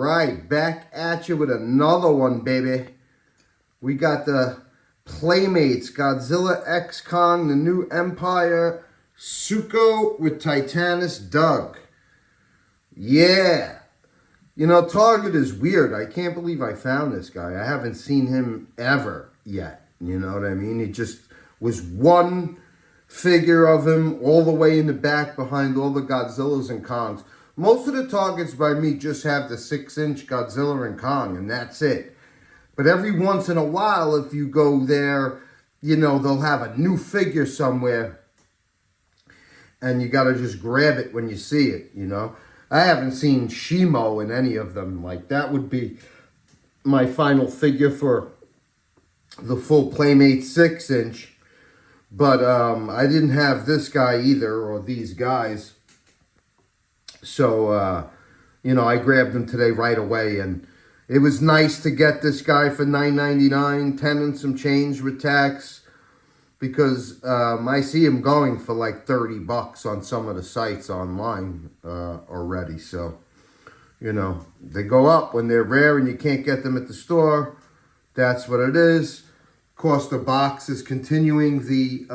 right, back at you with another one, baby. We got the Playmates, Godzilla X Kong, the New Empire, Suko with Titanus Doug. Yeah. You know, Target is weird. I can't believe I found this guy. I haven't seen him ever yet. You know what I mean? It just was one figure of him all the way in the back behind all the Godzillas and Kongs. Most of the Targets by me just have the 6-inch Godzilla and Kong, and that's it. But every once in a while, if you go there, you know, they'll have a new figure somewhere, and you got to just grab it when you see it, you know. I haven't seen Shimo in any of them. Like, that would be my final figure for the full Playmate 6-inch. But I didn't have this guy either, or these guys. So, you know, I grabbed them today right away. And it was nice to get this guy for $9.99, 10 and some change with tax. Because I see him going for like $30 on some of the sites online already. So, you know, they go up when they're rare and you can't get them at the store. That's what it is. Of course, the box is continuing the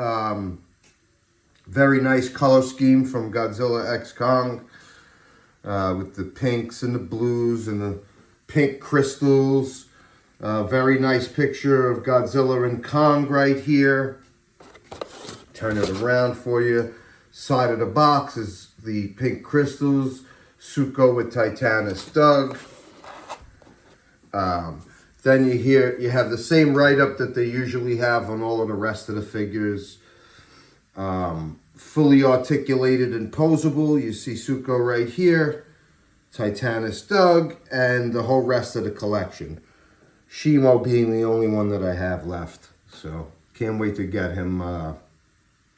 very nice color scheme from Godzilla X Kong. With the pinks and the blues and the pink crystals. Very nice picture of Godzilla and Kong right here. Turn it around for you. Side of the box is the pink crystals. Suko with Titanus Doug. Then you have the same write-up that they usually have on all of the rest of the figures. Fully articulated and posable. You see Suko right here. Titanus Doug. And the whole rest of the collection. Shimo being the only one that I have left. So, can't wait to get him.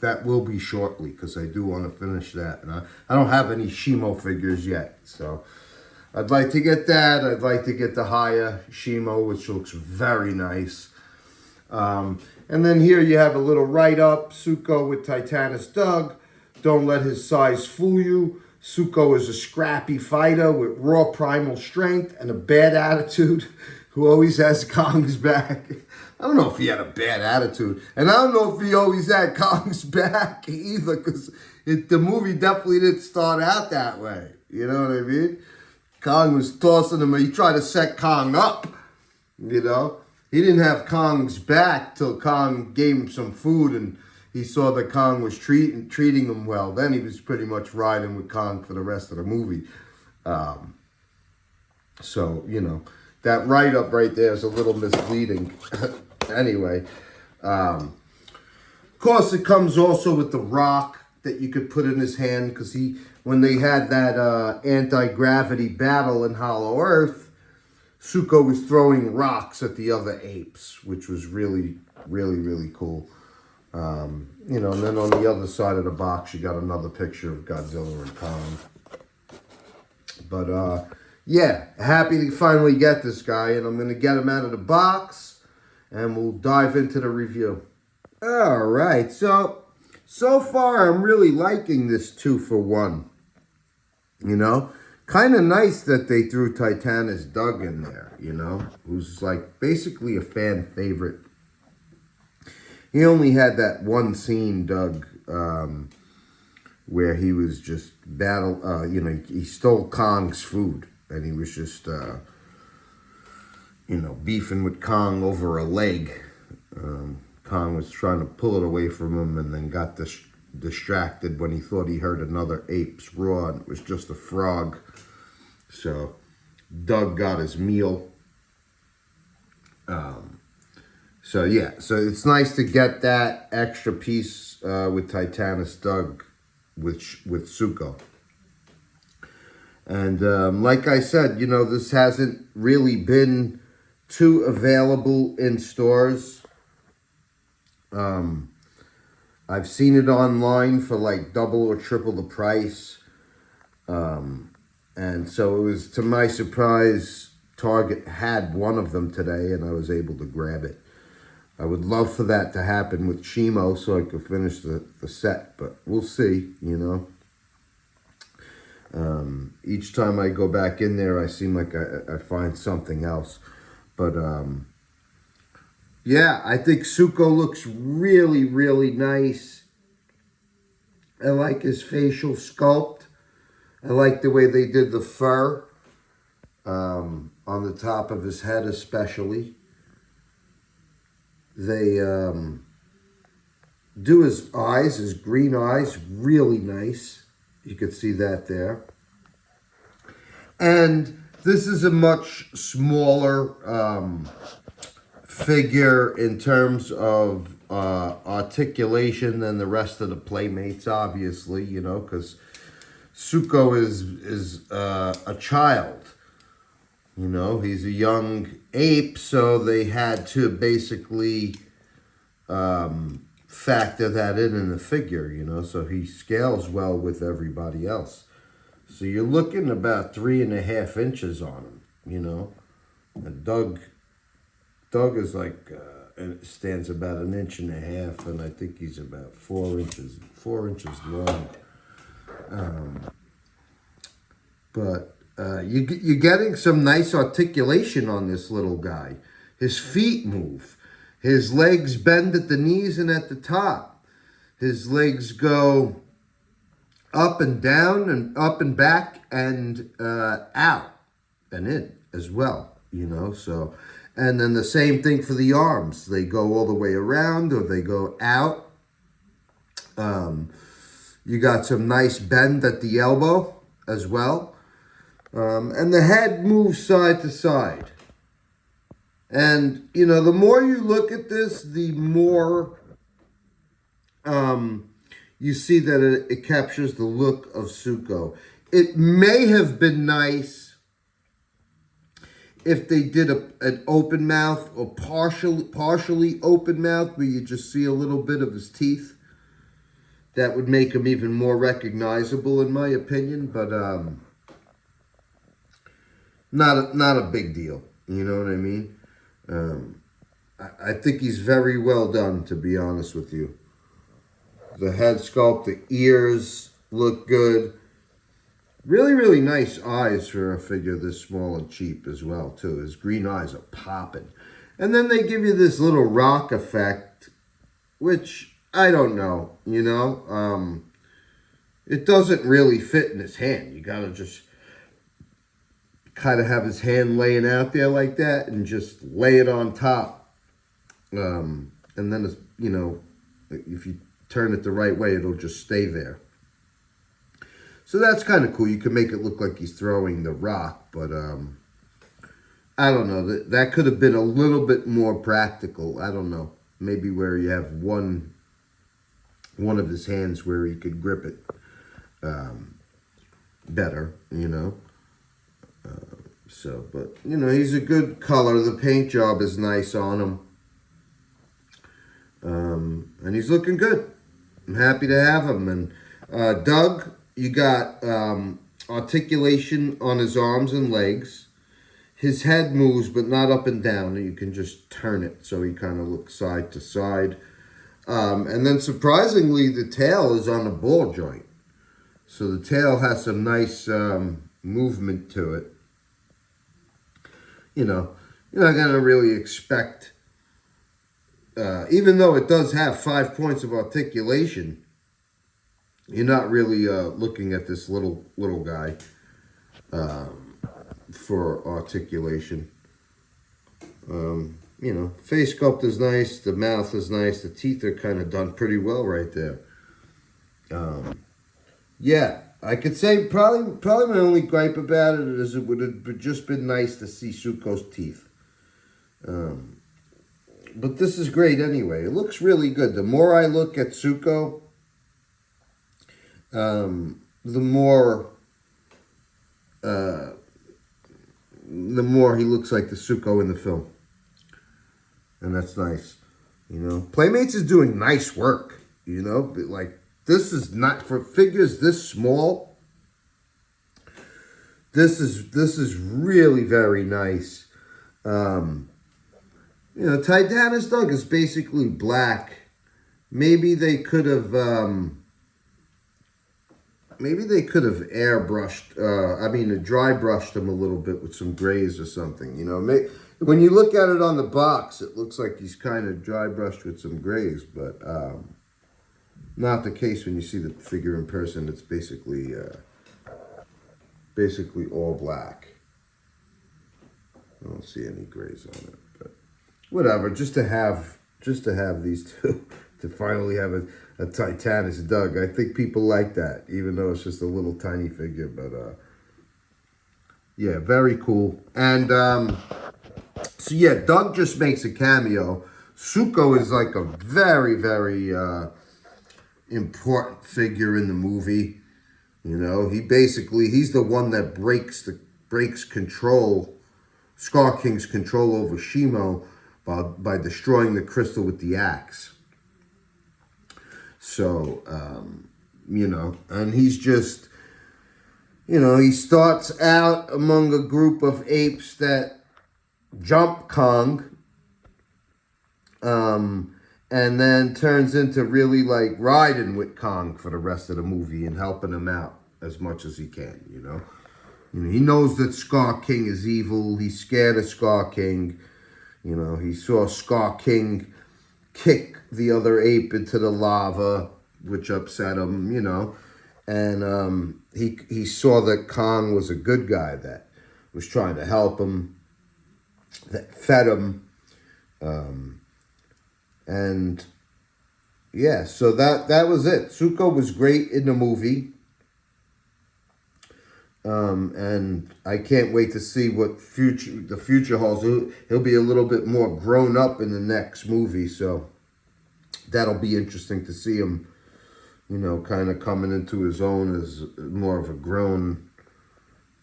That will be shortly, because I do want to finish that. And I don't have any Shimo figures yet. So, I'd like to get that. I'd like to get the higher Shimo, which looks very nice. And then here you have a little write-up. Suko with Titanus Doug. Don't let his size fool you. Suko is a scrappy fighter with raw primal strength and a bad attitude who always has Kong's back. I don't know if he had a bad attitude. And I don't know if he always had Kong's back either, because the movie definitely didn't start out that way. You know what I mean? Kong was tossing him. He tried to set Kong up, you know. He didn't have Kong's back till Kong gave him some food and he saw that Kong was treating him well. Then he was pretty much riding with Kong for the rest of the movie. So, you know, that write-up right there is a little misleading. Anyway, of course, it comes also with the rock that you could put in his hand, because when they had that anti-gravity battle in Hollow Earth, Suko was throwing rocks at the other apes, which was really, really, really cool. You know, and then on the other side of the box, you got another picture of Godzilla and Kong. But, yeah, happy to finally get this guy, and I'm going to get him out of the box, and we'll dive into the review. All right, so far I'm really liking this 2-for-1. You know, kind of nice that they threw Titanus Doug in there, you know, who's like basically a fan favorite. He only had that one scene, Doug, where he was just you know, he stole Kong's food, and he was just, you know, beefing with Kong over a leg. Kong was trying to pull it away from him and then got distracted when he thought he heard another ape's roar, and it was just a frog. So Doug got his meal. So yeah, so it's nice to get that extra piece with Titanus Doug with Suko. And like I said, you know, this hasn't really been too available in stores. I've seen it online for like double or triple the price. And so it was, to my surprise, Target had one of them today, and I was able to grab it. I would love for that to happen with Shimo so I could finish the set, but we'll see, you know. Each time I go back in there, I seem like I find something else. But yeah, I think Suko looks really, really nice. I like his facial sculpt. I like the way they did the fur on the top of his head especially. They do his eyes, his green eyes, really nice. You could see that there. And this is a much smaller figure in terms of articulation than the rest of the Playmates, obviously, you know, because Suko is a child. You know, he's a young ape, so they had to basically factor that in the figure, you know, so he scales well with everybody else. So you're looking about 3.5 inches on him, you know. And Doug is like, stands about 1.5 inches, and I think he's about 4 inches long. But you're getting some nice articulation on this little guy. His feet move. His legs bend at the knees and at the top. His legs go up and down and up and back and out and in as well, you know. So, and then the same thing for the arms. They go all the way around or they go out. You got some nice bend at the elbow as well. And the head moves side to side. And, you know, the more you look at this, the more you see that it captures the look of Suko. It may have been nice if they did an open mouth or partially open mouth where you just see a little bit of his teeth. That would make him even more recognizable, in my opinion. But not a big deal. You know what I mean? I think he's very well done, to be honest with you. The head sculpt, the ears look good. Really, really nice eyes for a figure this small and cheap as well, too. His green eyes are popping. And then they give you this little rock effect, which I don't know, you know. It doesn't really fit in his hand. You got to just kind of have his hand laying out there like that and just lay it on top. And then, it's, you know, if you turn it the right way, it'll just stay there. So that's kind of cool. You can make it look like he's throwing the rock, but I don't know. That could have been a little bit more practical. I don't know. Maybe where you have one of his hands where he could grip it better, you know. So, but, you know, he's a good color. The paint job is nice on him. And he's looking good. I'm happy to have him. And Doug, you got articulation on his arms and legs. His head moves, but not up and down. You can just turn it so he kind of looks side to side. And then surprisingly, the tail is on a ball joint. So the tail has some nice movement to it. You know, you're not going to really expect, even though it does have 5 points of articulation, you're not really looking at this little guy for articulation. You know, face sculpt is nice, the mouth is nice, the teeth are kind of done pretty well right there. Yeah, I could say probably my only gripe about it is it would have just been nice to see Suko's teeth. But this is great anyway. It looks really good. The more I look at Suko, the more he looks like the Suko in the film. And that's nice. You know, Playmates is doing nice work, you know, but like, this is not for figures this small. This is really very nice. You know, Titanus Doug is basically black. Maybe they could have maybe they could have airbrushed, dry brushed him a little bit with some grays or something, you know. When you look at it on the box, it looks like he's kind of dry brushed with some grays, but not the case when you see the figure in person. It's basically all black. I don't see any grays on it, but whatever. Just to have these two, to finally have a Titanus Doug. I think people like that, even though it's just a little tiny figure. But yeah, very cool. And so yeah, Doug just makes a cameo. Suko is like a very, very important figure in the movie. You know, he's the one that breaks control, Scar King's control over Shimo by destroying the crystal with the axe. So, you know, and he's just, you know, he starts out among a group of apes that jump Kong, and then turns into really like riding with Kong for the rest of the movie and helping him out as much as he can, you know. You know, he knows that Scar King is evil. He's scared of Scar King. You know, he saw Scar King kick the other ape into the lava, which upset him, you know. And he saw that Kong was a good guy that was trying to help him, that fed him. And yeah, so that was it. Suko was great in the movie. And I can't wait to see what the future holds. He'll be a little bit more grown up in the next movie, so that'll be interesting to see him, you know, kind of coming into his own as more of a grown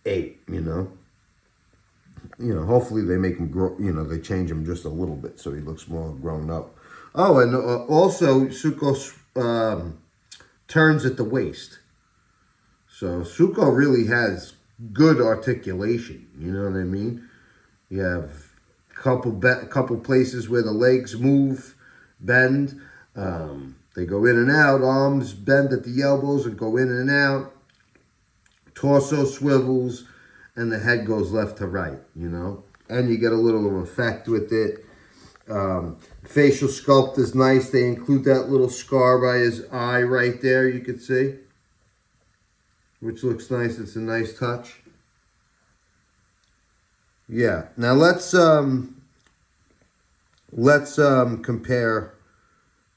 ape, you know. You know, hopefully they make him grow, you know, they change him just a little bit so he looks more grown up. Oh, and also Suko turns at the waist. So Suko really has good articulation, you know what I mean? You have a couple places where the legs move, bend. They go in and out. Arms bend at the elbows and go in and out. Torso swivels, and the head goes left to right, you know? And you get a little effect with it. Facial sculpt is nice. They include that little scar by his eye right there, you can see, which looks nice. It's a nice touch. Yeah. Now let's compare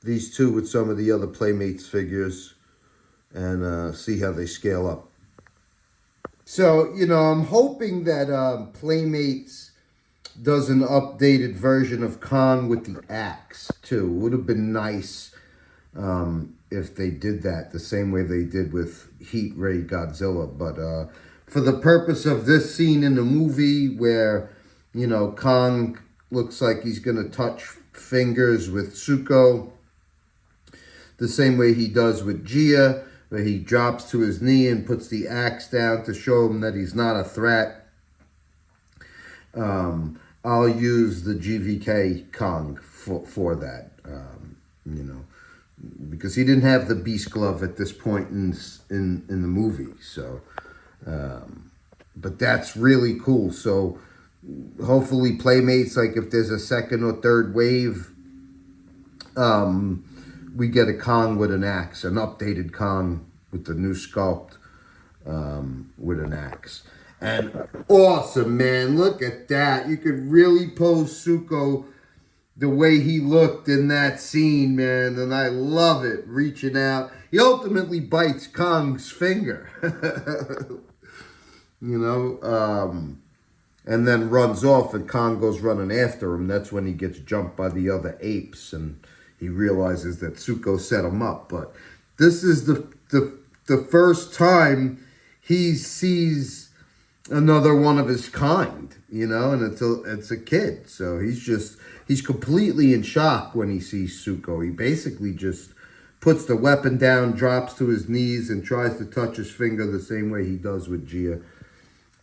these two with some of the other Playmates figures and see how they scale up. So, you know, I'm hoping that Playmates does an updated version of Kong with the axe too. It would have been nice if they did that the same way they did with Heat Ray Godzilla. But for the purpose of this scene in the movie where, you know, Kong looks like he's going to touch fingers with Suko the same way he does with Gia, where he drops to his knee and puts the axe down to show him that he's not a threat. I'll use the GVK Kong for that, you know, because he didn't have the beast glove at this point in the movie. So, but that's really cool. So hopefully Playmates, like if there's a second or third wave, we get a Kong with an axe, an updated Kong with the new sculpt, with an axe. And awesome, man. Look at that. You could really pose Suko the way he looked in that scene, man. And I love it. Reaching out. He ultimately bites Kong's finger. You know, and then runs off, and Kong goes running after him. That's when he gets jumped by the other apes, and he realizes that Suko set him up. But this is the first time he sees another one of his kind, you know, and it's a kid. So he's completely in shock when he sees Suko. He basically just puts the weapon down, drops to his knees, and tries to touch his finger the same way he does with Gia.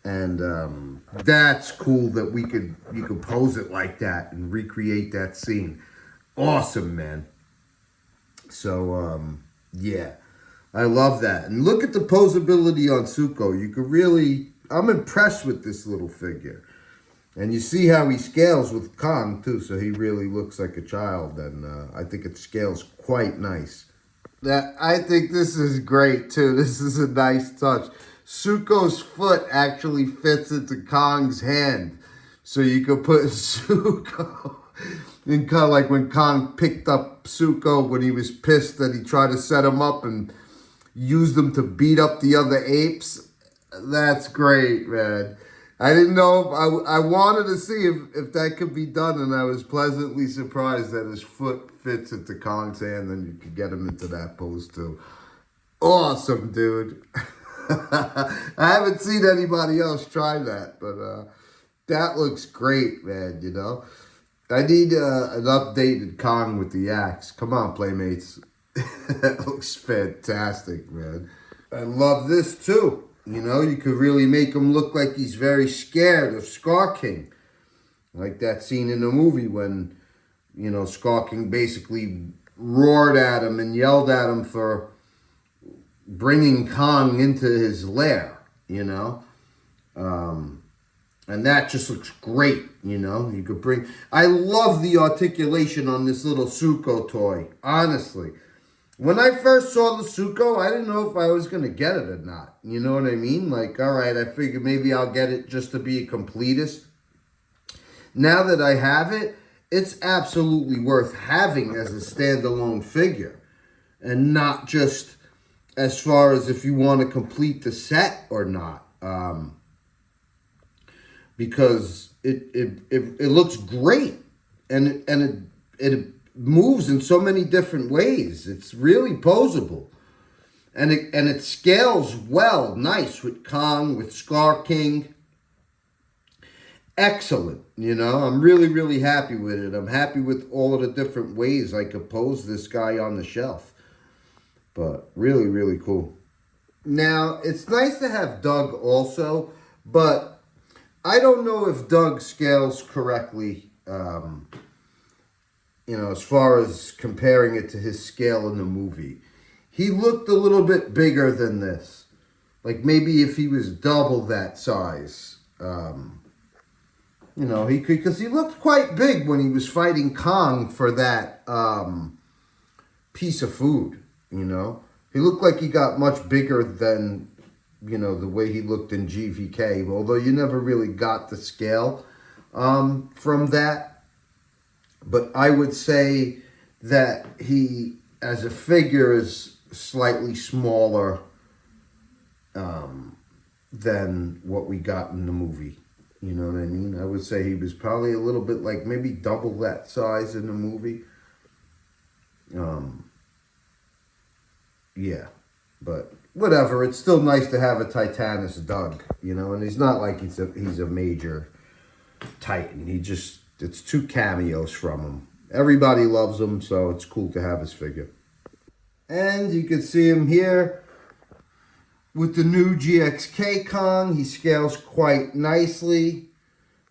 And that's cool that you could pose it like that and recreate that scene. Awesome, man. So, yeah. I love that. And look at the posability on Suko. You could really, I'm impressed with this little figure. And you see how he scales with Kong, too, so he really looks like a child, and I think it scales quite nice. I think this is great, too. This is a nice touch. Suko's foot actually fits into Kong's hand, so you could put Suko in kind of like when Kong picked up Suko when he was pissed that he tried to set him up and used him to beat up the other apes. That's great, man. I didn't know. I wanted to see if that could be done, and I was pleasantly surprised that his foot fits into Kong's hand, and you could get him into that pose too. Awesome, dude. I haven't seen anybody else try that, but that looks great, man, you know. I need an updated Kong with the axe. Come on, Playmates. That looks fantastic, man. I love this too. You know, you could really make him look like he's very scared of Scar King. Like that scene in the movie when, you know, Scar King basically roared at him and yelled at him for bringing Kong into his lair, you know. And that just looks great, you know. You could bring... I love the articulation on this little Suko toy, honestly. When I first saw the Suko, I didn't know if I was going to get it or not. You know what I mean? Like, all right, I figured maybe I'll get it just to be a completist. Now that I have it, it's absolutely worth having as a standalone figure. And not just as far as if you want to complete the set or not. Because it looks great. And it moves in so many different ways. It's really posable. And it scales well, nice with Kong, with Scar King. Excellent, you know. I'm really, really happy with it. I'm happy with all of the different ways I could pose this guy on the shelf. But really, really cool. Now, it's nice to have Doug also, but I don't know if Doug scales correctly, you know, as far as comparing it to his scale in the movie. He looked a little bit bigger than this. Like maybe if he was double that size. You know, he could, because he looked quite big when he was fighting Kong for that piece of food, you know. He looked like he got much bigger than, you know, the way he looked in GVK, although you never really got the scale from that. But I would say that he, as a figure, is slightly smaller than what we got in the movie. You know what I mean? I would say he was probably a little bit like maybe double that size in the movie. Yeah, but whatever. It's still nice to have a Titanus Doug, you know, and he's not like he's a major Titan. It's 2 cameos from him. Everybody loves him, so it's cool to have his figure. And you can see him here with the new GXK Kong. He scales quite nicely.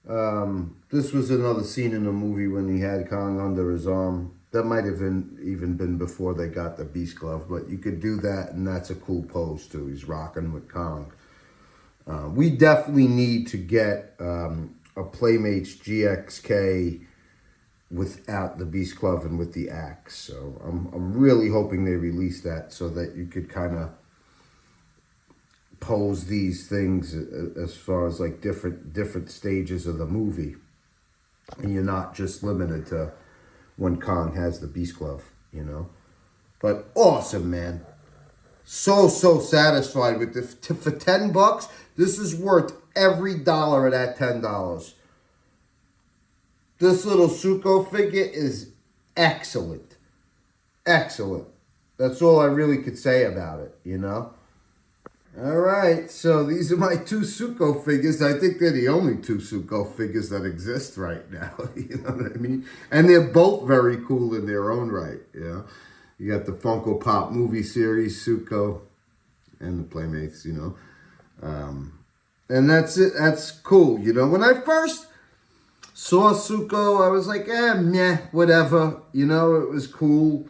This was another scene in the movie when he had Kong under his arm. That might have even been before they got the Beast Glove, but you could do that, and that's a cool pose too. He's rocking with Kong. We definitely need to get a Playmates GXK without the Beast Glove and with the axe. So I'm really hoping they release that so that you could kind of pose these things as far as like different stages of the movie, and you're not just limited to when Kong has the Beast Glove, you know. But awesome, man. So satisfied with this. For $10, this is worth every dollar of that $10. This little Suko figure is excellent. Excellent. That's all I really could say about it, you know. All right, so these are my 2 Suko figures. I think they're the only 2 Suko figures that exist right now. You know what I mean? And they're both very cool in their own right, you know. You got the Funko Pop movie series, Suko, and the Playmates, you know. And that's it. That's cool, you know. When I first saw Suko, I was like, meh, whatever. You know, it was cool.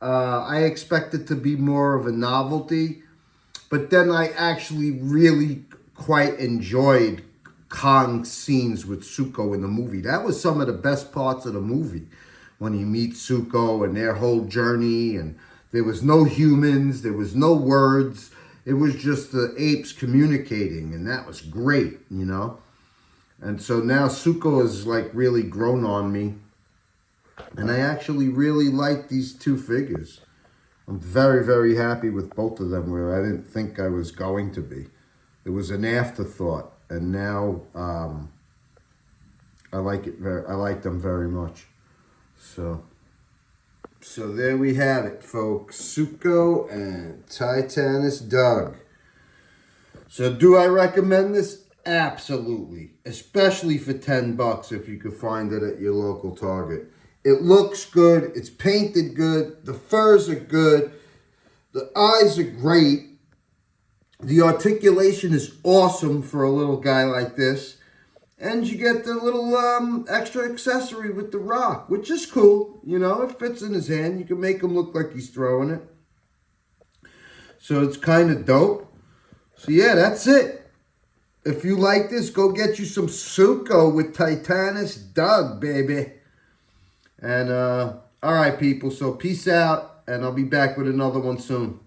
I expected to be more of a novelty, but then I actually really quite enjoyed Kong's scenes with Suko in the movie. That was some of the best parts of the movie, when he meets Suko and their whole journey, and there was no humans, there was no words. It was just the apes communicating, and that was great, you know? And so now Suko is like really grown on me, and I actually really like these two figures. I'm very, very happy with both of them, where I didn't think I was going to be. It was an afterthought, and now I like them very much. So there we have it, folks. Suko and Titanus Doug. So do I recommend this? Absolutely. Especially for $10 if you could find it at your local Target. It looks good. It's painted good. The furs are good. The eyes are great. The articulation is awesome for a little guy like this. And you get the little extra accessory with the rock, which is cool. You know, it fits in his hand. You can make him look like he's throwing it. So it's kind of dope. So yeah, that's it. If you like this, go get you some Suko with Titanus Doug, baby. And all right, people. So peace out, and I'll be back with another one soon.